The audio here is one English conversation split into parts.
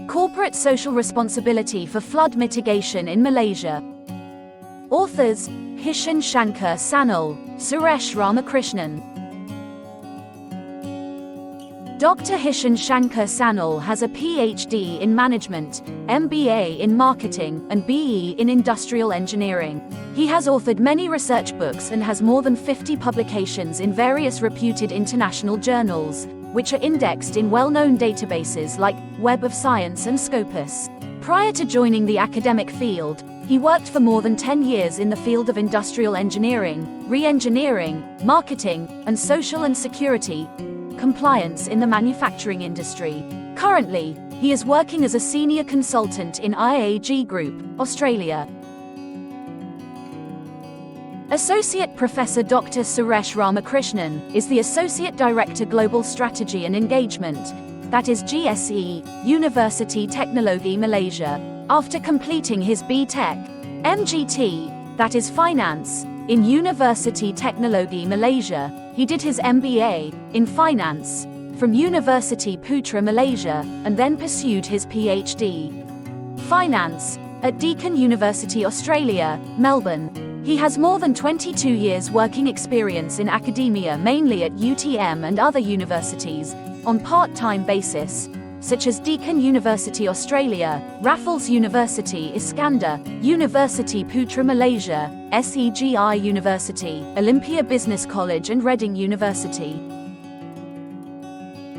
Corporate Social Responsibility for Flood Mitigation in Malaysia. Authors: Hishan Shankar Sanal, Suresh Ramakrishnan. Dr. Hishan Shankar Sanal has a PhD in Management, MBA in Marketing, and BE in Industrial Engineering. He has authored many research books and has more than 50 publications in various reputed international journals, which are indexed in well-known databases like Web of Science and Scopus. Prior to joining the academic field, he worked for more than 10 years in the field of industrial engineering, re-engineering, marketing, and social and security compliance in the manufacturing industry. Currently, he is working as a senior consultant in IAG Group, Australia. Associate Professor Dr. Suresh Ramakrishnan is the Associate Director Global Strategy and Engagement, that is GSE, University Teknologi Malaysia. After completing his B.Tech, MGT, that is Finance, in University Teknologi Malaysia, he did his MBA in Finance from University Putra Malaysia and then pursued his PhD Finance at Deakin University Australia, Melbourne. He has more than 22 years working experience in academia, mainly at UTM and other universities, on part-time basis, such as Deakin University Australia, Raffles University Iskandar, University Putra Malaysia, SEGI University, Olympia Business College and Reading University.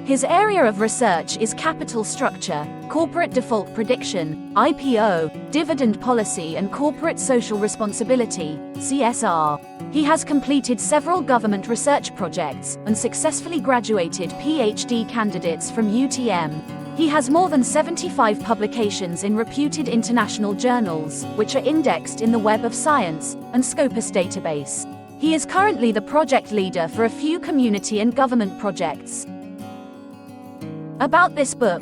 His area of research is capital structure, corporate default prediction, IPO, dividend policy and corporate social responsibility, CSR. He has completed several government research projects and successfully graduated PhD candidates from UTM. He has more than 75 publications in reputed international journals, which are indexed in the Web of Science and Scopus database. He is currently the project leader for a few community and government projects. About this book.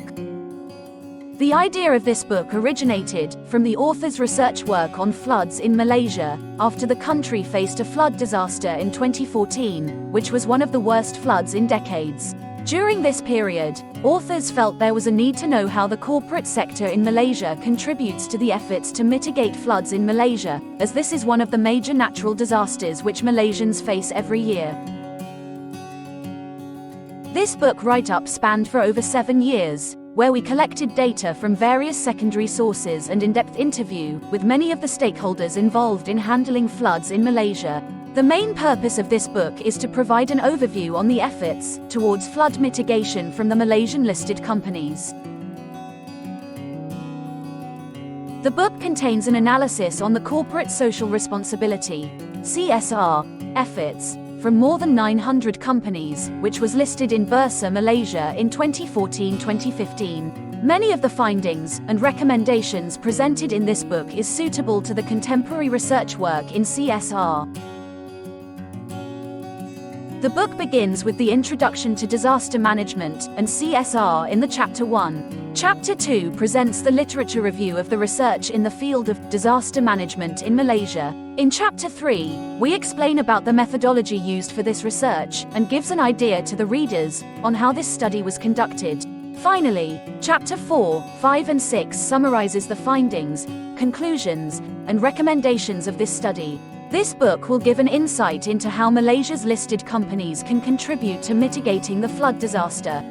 The idea of this book originated from the author's research work on floods in Malaysia, after the country faced a flood disaster in 2014, which was one of the worst floods in decades. During this period, authors felt there was a need to know how the corporate sector in Malaysia contributes to the efforts to mitigate floods in Malaysia, as this is one of the major natural disasters which Malaysians face every year. This book write-up spanned for over 7 years, where we collected data from various secondary sources and in-depth interview with many of the stakeholders involved in handling floods in Malaysia. The main purpose of this book is to provide an overview on the efforts towards flood mitigation from the Malaysian-listed companies. The book contains an analysis on the corporate social responsibility, CSR, efforts from more than 900 companies, which was listed in Bursa Malaysia in 2014-2015. Many of the findings and recommendations presented in this book is suitable to the contemporary research work in CSR. The book begins with the introduction to disaster management and CSR in the Chapter 1. Chapter 2 presents the literature review of the research in the field of disaster management in Malaysia. In Chapter 3, we explain about the methodology used for this research and gives an idea to the readers on how this study was conducted. Finally, Chapter 4, 5 and 6 summarizes the findings, conclusions, and recommendations of this study. This book will give an insight into how Malaysia's listed companies can contribute to mitigating the flood disaster.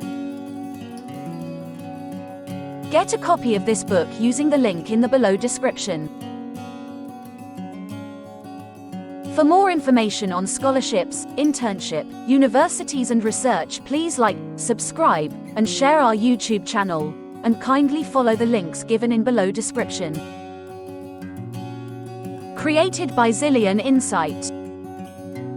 Get a copy of this book using the link in the below description. For more information on scholarships, internship, universities and research, please like, subscribe, and share our YouTube channel, and kindly follow the links given in below description. Created by Zillion Insight.